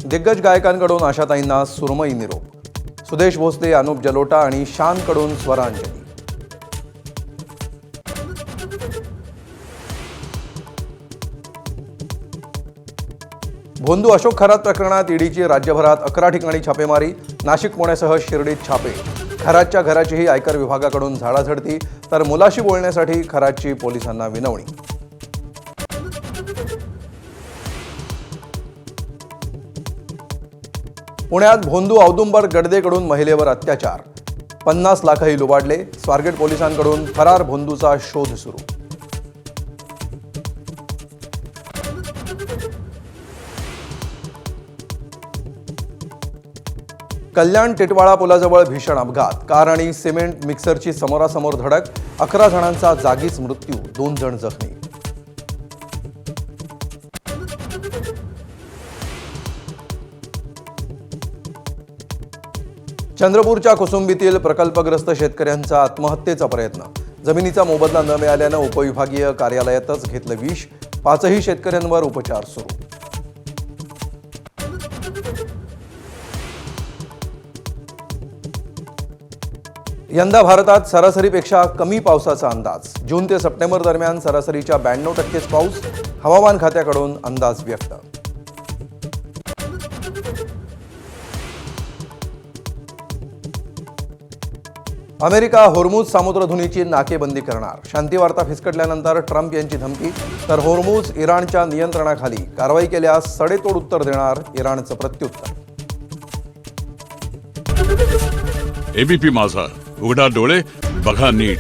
दिग्गज गायकांकडून आशाताईंना सुरमई निरोप। सुदेश भोसले, अनुप जलोटा आणि शानकडून स्वरांजली। भोंदू अशोक खरात प्रकरणात ईडीची राज्यभरात 11 ठिकाणी छापेमारी। नाशिक, पुण्यासह शिर्डीत छापे। खरातच्या घराचीही आयकर विभागाकडून झाडाझडती, तर मुलाशी बोलण्यासाठी खरातची पोलिसांना विनवणी। पुण्यात भोंदू औदुंबर गडदेकडून महिलेवर अत्याचार। 50 लाखही लुबाडले। स्वारगेट पोलिसांकडून फरार भोंदूचा शोध सुरू। कल्याण टिटवाळा पुलाजवळ भीषण अपघात। कार आणि सिमेंट मिक्सरची समोरासमोर धडक। 11 जणांचा जागीच मृत्यू, 2 जण जखमी। चंद्रपूरच्या कुसुंबीतील प्रकल्पग्रस्त शेतकऱ्यांचा आत्महत्येचा प्रयत्न। जमिनीचा मोबदला न मिळाल्यानं उपविभागीय कार्यालयातच घेतलं विष। 5ही शेतकऱ्यांवर उपचार सुरू। यंदा भारतात सरासरीपेक्षा कमी पावसाचा अंदाज। जून ते सप्टेंबर दरम्यान सरासरीच्या 92% पाऊस। हवामान खात्याकडून अंदाज व्यक्त। अमेरिका होर्मुझ सामुद्रधुनीची नाकेबंदी करणार। शांती वार्ता फिसकटल्यानंतर ट्रम्प यांची धमकी, तर होर्मुझ इराणच्या नियंत्रणाखाली कारवाई केल्यास सडेतोड उत्तर देणार इराणचं प्रत्युत्तर। एबीपी माझा, उघडा डोळे बघा नीट।